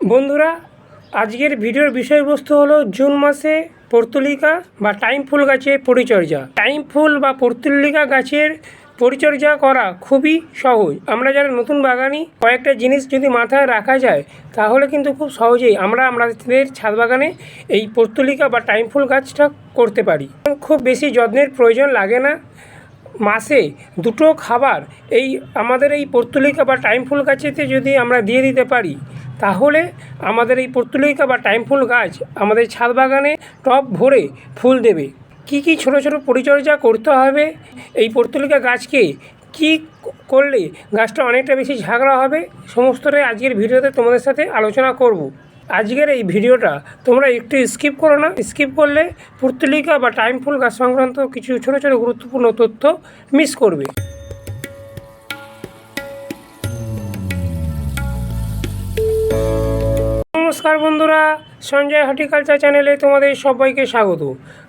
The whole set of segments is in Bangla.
বন্ধুরা, আজকের ভিডিওর বিষয়বস্তু হলো জুন মাসে পর্তুলিকা বা টাইম ফুল গাছের পরিচর্যা। টাইম ফুল বা পর্তুলিকা গাছের পরিচর্যা করা খুবই সহজ। আমরা যারা নতুন বাগানি, কয়েকটা জিনিস যদি মাথায় রাখা যায় তাহলে কিন্তু খুব সহজেই আমরা আমাদের ছাদ বাগানে এই পর্তুলিকা বা টাইম ফুল গাছটা করতে পারি। খুব বেশি যত্নের প্রয়োজন লাগে না। মাসে দুটো খাবার আমাদের এই পর্তুলিকা বা টাইম ফুল গাছেতে যদি আমরা দিয়ে দিতে পারি তাহলে আমাদের এই পর্তুলিকা বা টাইম ফুল গাছ আমাদের ছাদ বাগানে টব ভরে ফুল দেবে। কি কি ছোট ছোট পরিচর্যা করতে হবে, এই পর্তুলিকা গাছকে কি করলে গাছটা অনেকটা বেশি ঝাঁকড়া হবে, সমস্তটাই আজকের ভিডিওতে তোমাদের সাথে আলোচনা করব। আজকের এই ভিডিওটা তোমরা একটু স্কিপ করো না। স্কিপ করলে পর্তুলিকা বা টাইম ফুল গাছ সংক্রান্ত কিছু ছোট ছোট গুরুত্বপূর্ণ তথ্য মিস করবে। নমস্কার বন্ধুরা, সঞ্জয় হর্টিকালচার চ্যানেলে তোমাদের সবাইকে স্বাগত।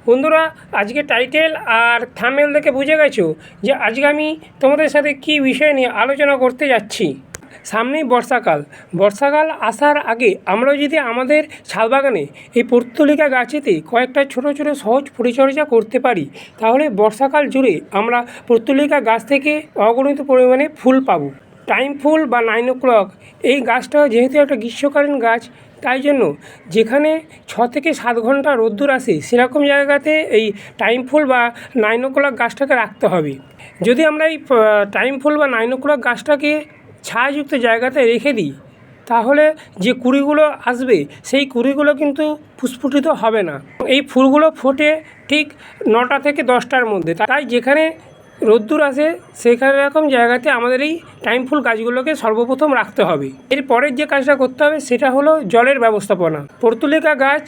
বন্ধুরা, আজকে টাইটেল আর থাম্বনেল দেখে বুঝে গেছো যে আজকে আমি তোমাদের সাথে কি বিষয় নিয়ে আলোচনা করতে যাচ্ছি। সামনেই বর্ষাকাল আসার আগে আমরা যদি আমাদের ছাদ বাগানে এই পর্তুলিকা গাছেতে কয়েকটা ছোট ছোট সহজ পরিচর্যা করতে পারি তাহলে বর্ষাকাল জুড়ে আমরা পর্তুলিকা গাছ থেকে অগণিত পরিমাণে ফুল পাবো। টাইম ফুল বা 9 o'clock এই গাছটা যেহেতু একটা গ্রীষ্মকালীন গাছ, তাই জন্য যেখানে 6 থেকে 7 ঘন্টা রোদ্দুর আসে সেরকম জায়গাতে এই টাইম ফুল বা 9 o'clock গাছটাকে রাখতে হবে। যদি আমরা এই টাইম ফুল বা 9 o'clock গাছটাকে ছায়াযুক্ত জায়গাতে রেখে দিই তাহলে যে কুঁড়িগুলো আসবে সেই কুঁড়িগুলো কিন্তু ফুসফুটিত হবে না। এই ফুলগুলো ফোটে ঠিক 9টা থেকে 10টার মধ্যে। তাই যেখানে রোদ্দুর আসে সেখানে এরকম জায়গাতে আমাদের এই টাইম ফুল গাছগুলোকে সর্বপ্রথম রাখতে হবে। এর পরের যে কাজটা করতে হবে সেটা হলো জলের ব্যবস্থাপনা। পর্তুলিকা গাছ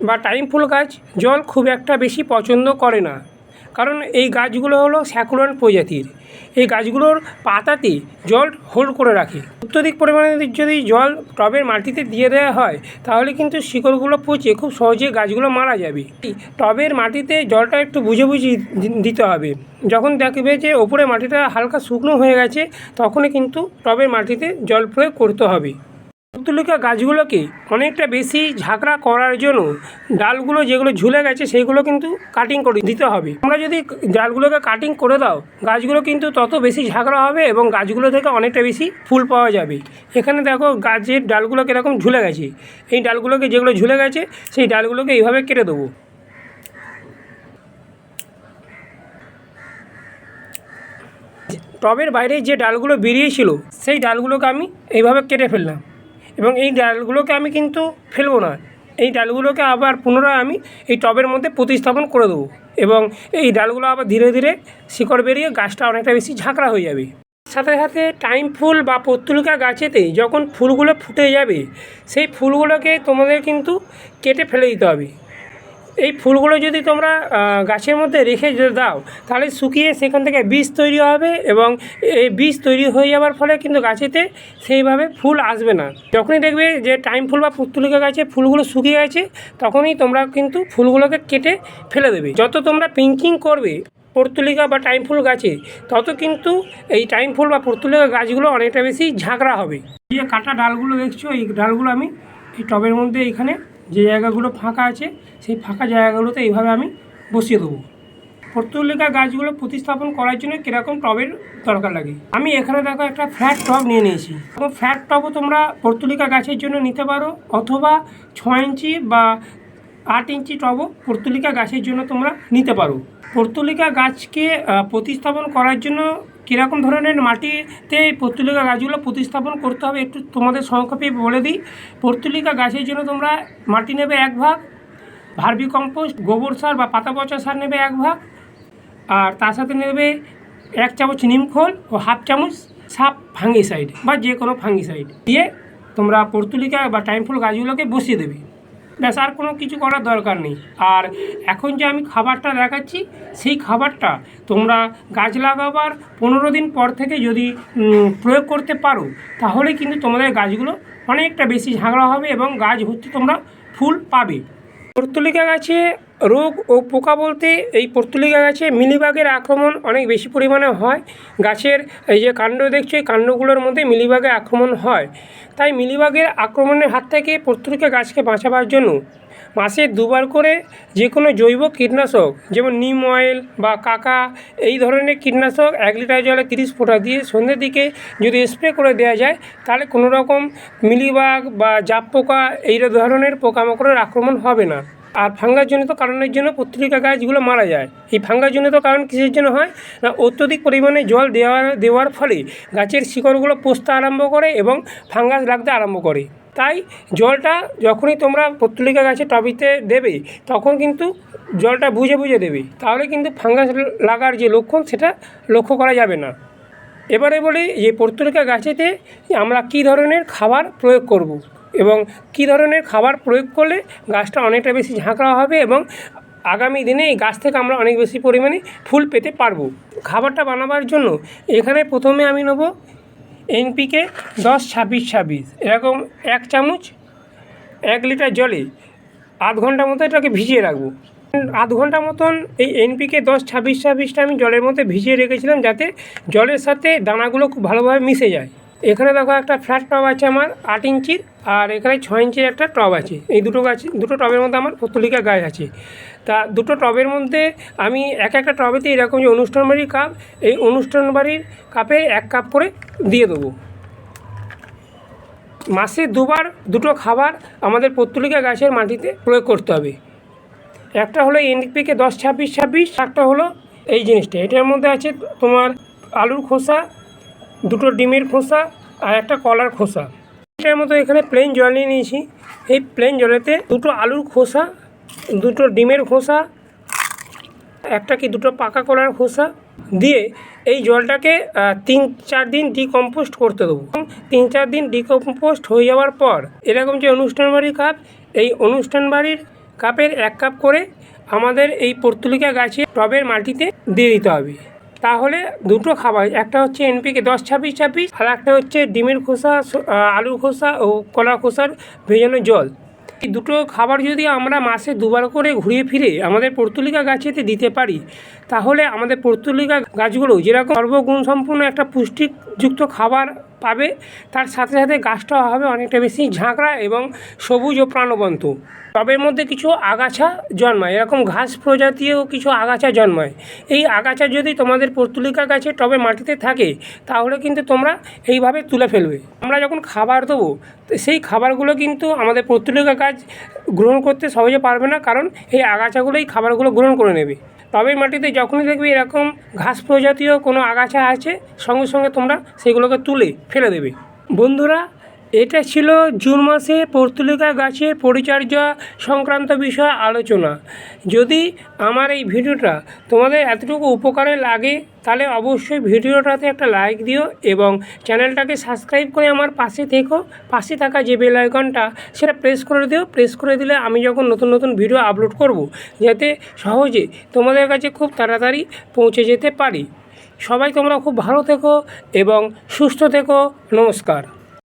বা টাইম ফুল গাছ জল খুব একটা বেশি পছন্দ করে না, কারণ এই গাছগুলো হলো স্যাকুলেন্ট প্রজাতির। এই গাছগুলোর পাতাতে জল হোল্ড করে রাখে। অত্যধিক পরিমাণে যদি জল টবের মাটিতে দিয়ে দেওয়া হয় তাহলে কিন্তু শিকড়গুলো পচে খুব সহজে গাছগুলো মারা যাবে। টবের মাটিতে জলটা একটু বুঝে দিতে হবে। যখন দেখবে যে ওপরে মাটিটা হালকা শুকনো হয়ে গেছে তখনই কিন্তু টবের মাটিতে জল প্রয়োগ করতে হবে। পর্তুলিকা গাছগুলোকে অনেকটা বেশি ঝাঁকড়া করার জন্য ডালগুলো যেগুলো ঝুলে গেছে সেইগুলো কিন্তু কাটিং করে দিতে হবে। আমরা যদি ডালগুলোকে কাটিং করে দাও গাছগুলো কিন্তু তত বেশি ঝাঁকড়া হবে এবং গাছগুলো থেকে অনেকটা বেশি ফুল পাওয়া যাবে। এখানে দেখো গাছের ডালগুলো কীরকম ঝুলে গেছে। এই ডালগুলোকে যেগুলো ঝুলে গেছে সেই ডালগুলোকে এইভাবে কেটে দেবো। টবের বাইরে যে ডালগুলো বেরিয়েছিল সেই ডালগুলোকে আমি এইভাবে কেটে ফেললাম এবং এই ডালগুলোকে আমি কিন্তু ফেলবো না। এই ডালগুলোকে আবার পুনরায় আমি এই টবের মধ্যে প্রতিস্থাপন করে দেবো এবং এই ডালগুলো আবার ধীরে ধীরে শিকড় বেরিয়ে গাছটা অনেকটা বেশি ঝাঁকড়া হয়ে যাবে। সাথে সাথে টাইম ফুল বা পর্তুলিকা গাছেতে যখন ফুলগুলো ফুটে যাবে সেই ফুলগুলোকে তোমাদের কিন্তু কেটে ফেলে দিতে হবে। এই ফুলগুলো যদি তোমরা গাছের মধ্যে রেখে দাও তাহলে শুকিয়ে সেখান থেকে বীজ তৈরি হবে এবং এই বীজ তৈরি হয়ে যাওয়ার ফলে কিন্তু গাছেতে সেইভাবে ফুল আসবে না। যখনই দেখবে যে টাইম ফুল বা পর্তুলিকা গাছে ফুলগুলো শুকিয়ে গেছে তখনই তোমরা কিন্তু ফুলগুলোকে কেটে ফেলে দেবে। যত তোমরা পিঞ্চিং করবে পর্তুলিকা বা টাইম ফুল গাছে তত কিন্তু এই টাইম ফুল বা পর্তুলিকা গাছগুলো অনেকটা বেশি ঝাঁকড়া হবে। যে কাটা ডালগুলো দেখছো এই ডালগুলো আমি এই টবের মধ্যে এইখানে যে জায়গাগুলো ফাঁকা আছে সেই ফাঁকা জায়গাগুলোতে এইভাবে আমি বসিয়ে দেবো। পর্তুলিকা গাছগুলো প্রতিস্থাপন করার জন্য কীরকম টবের দরকার লাগে, আমি এখানে দেখো একটা ফ্ল্যাট টব নিয়ে নিয়েছি। এবং ফ্ল্যাট টবও তোমরা পর্তুলিকা গাছের জন্য নিতে পারো অথবা 6 ইঞ্চি বা 8 ইঞ্চি টবও পর্তুলিকা গাছের জন্য তোমরা নিতে পারো। পর্তুলিকা গাছকে প্রতিস্থাপন করার জন্য কীরকম ধরনের মাটিতে পর্তুলিকা গাছগুলো প্রতিস্থাপন করতে হবে একটু তোমাদের সংক্ষেপে বলে দিই। পর্তুলিকা গাছের জন্য তোমরা মাটি নেবে 1 ভাগ, ভার্মি কম্পোস্ট গোবর সার বা পাতা পচা সার নেবে 1 ভাগ, আর তার সাথে নেবে 1 চামচ নিমখোল ও 1/2 চামচ সাপ ফাঙ্গিসাইড বা যে কোনো ফাঙ্গিসাইড দিয়ে তোমরা পর্তুলিকা বা টাইম ফুল গাছগুলোকে বসিয়ে দেবে। ব্যাস, আর কোনো কিছু করার দরকার নেই। আর এখন যে আমি খাবারটা দেখাচ্ছি সেই খাবারটা তোমরা গাছ লাগাবার 15 দিন পর থেকে যদি প্রয়োগ করতে পারো তাহলে কিন্তু তোমাদের গাছগুলো অনেকটা বেশি ঝাঁকড়া হবে এবং গাছ হচ্ছে তোমরা ফুল পাবে। পর্তুলিকা গাছে রোগ ও পোকা বলতে এই পর্তুলিকা গাছে মিলিবাগের আক্রমণ অনেক বেশি পরিমাণে হয়। গাছের এই যে কাণ্ড দেখছো, এই কাণ্ডগুলোর মধ্যে মিলিবাগের আক্রমণ হয়। তাই মিলিবাগের আক্রমণের হাত থেকে পর্তুলিকা গাছকে বাঁচাবার জন্য মাসে 2বার করে যে কোনো জৈব কীটনাশক যেমন নিম অয়েল বা কাকা এই ধরনের কীটনাশক 1 লিটার জলে 30 ফোঁটা দিয়ে সন্ধ্যের দিকে যদি স্প্রে করে দেওয়া যায়, তাহলে কোনো রকম মিলিবাগ বা জাপ পোকা এই ধরনের পোকামাকড়ের আক্রমণ হবে না। আর ফাঙ্গাসজনিত কারণের জন্য পত্রিকা গাছগুলো মারা যায়। এই ফাঙ্গাসজনিত কারণ কিসের জন্য হয় না, অত্যধিক পরিমাণে জল দেওয়ার ফলে গাছের শিকড়গুলো পচতে আরম্ভ করে এবং ফাঙ্গাস লাগতে আরম্ভ করে। তাই জলটা যখনই তোমরা পত্রিকা গাছে টবেতে দেবে, তখন কিন্তু জলটা বুঝে বুঝে দেবে, তাহলে কিন্তু ফাঙ্গাস লাগার যে লক্ষণ সেটা লক্ষ্য করা যাবে না। এবারে বলি যে পত্রিকা গাছেতে আমরা কী ধরনের খাবার প্রয়োগ করব এবং কী ধরনের খাবার প্রয়োগ করলে গাছটা অনেকটা বেশি ঝাঁকড়া হবে এবং আগামী দিনে এই গাছ থেকে আমরা অনেক বেশি পরিমাণে ফুল পেতে পারবো। খাবারটা বানাবার জন্য এখানে প্রথমে আমি নেব NPK 10-26-26 এরকম 1 চামচ 1 লিটার জলে আধ ঘন্টা মতো এটাকে ভিজিয়ে রাখবো। আধ ঘন্টা মতন এই NPK 10-26-26টা আমি জলের মধ্যে ভিজিয়ে রেখেছিলাম, যাতে জলের সাথে দানাগুলো খুব ভালোভাবে মিশে যায়। এখানে দেখো একটা ফ্ল্যাট টব আছে আমার 8 ইঞ্চির, আর এখানে 6 ইঞ্চির একটা টব আছে। এই দুটো টবের মধ্যে আমার পত্তলিকা গাছ আছে। তা দুটো টবের মধ্যে আমি একটা টবেতে এরকম যে অনুষ্ঠান বাড়ির কাপ, এই অনুষ্ঠান বাড়ির কাপে 1 কাপ করে দিয়ে দেবো। মাসে 2বার দুটো খাবার আমাদের পত্তলিকা গাছের মাটিতে প্রয়োগ করতে হবে। একটা হলো NPK 10-26-26, একটা হলো এই জিনিসটা। এটার মধ্যে আছে তোমার আলুর খোসা, 2টো ডিমের খোসা আর একটা কলার খোসা। এটার মতো এখানে প্লেন জল নিয়ে নিয়েছি। এই প্লেন জলেতে 2টো আলুর খোসা, 2টো ডিমের খোসা, 2টো পাকা কলার খোসা দিয়ে এই জলটাকে 3-4 দিন ডিকম্পোস্ট করতে দেবো। 3-4 দিন ডিকম্পোস্ট হয়ে যাওয়ার পর এরকম যে অনুষ্ঠান বাড়ির কাপ, এই অনুষ্ঠান বাড়ির কাপের 1 কাপ করে আমাদের এই পর্তুলিকা গাছে টবের মাটিতে দিয়ে দিতে হবে। তাহলে দুটো খাবার, একটা হচ্ছে NPK 10-26-26 আর একটা হচ্ছে ডিমের খোসা, আলুর খোসা ও কলার খোসার ভেজানো জল। এই দুটো খাবার যদি আমরা মাসে 2বার করে ঘুরিয়ে ফিরে আমাদের পর্তুলিকা গাছেতে দিতে পারি, তাহলে আমাদের পর্তুলিকা গাছগুলো যেরকম সর্বগুণ সম্পূর্ণ একটা পুষ্টিযুক্ত খাবার পাবে, তার সাথে সাথে গাছটা হবে অনেকটা বেশি ঝাঁকড়া এবং সবুজ ও প্রাণবন্ত। টবের মধ্যে কিছু আগাছা জন্মায়, এরকম ঘাস প্রজাতীয় কিছু আগাছা জন্মায়। এই আগাছা যদি তোমাদের পর্তুলিকা গাছে টবে মাটিতে থাকে, তাহলে কিন্তু তোমরা এইভাবে তুলে ফেলবে। আমরা যখন খাবার দেবো, সেই খাবারগুলো কিন্তু আমাদের পর্তুলিকা গাছ গ্রহণ করতে সহজে পারবে না, কারণ এই আগাছাগুলো এই খাবারগুলো গ্রহণ করে নেবে। টবের মাটিতে যখনই দেখবে এরকম ঘাস প্রজাতীয় কোনো আগাছা আছে, সঙ্গে সঙ্গে তোমরা সেগুলোকে তুলে ফেলে দেবে। বন্ধুরা, এটা ছিল জুন মাসে পর্তুলিকা গাছের পরিচর্যা সংক্রান্ত বিষয় আলোচনা। যদি আমার এই ভিডিওটা তোমাদের এতটুকু উপকারে লাগে, তাহলে অবশ্যই ভিডিওটাতে একটা লাইক দিও এবং চ্যানেলটাকে সাবস্ক্রাইব করে আমার পাশে থেকো। পাশে থাকা যে বেল আইকনটা সেটা প্রেস করে দিও। প্রেস করে দিলে আমি যখন নতুন নতুন ভিডিও আপলোড করব, যাতে সহজে তোমাদের কাছে খুব তাড়াতাড়ি পৌঁছে যেতে পারি। সবাই তোমরা খুব ভালো থেকো এবং সুস্থ থেকো। নমস্কার।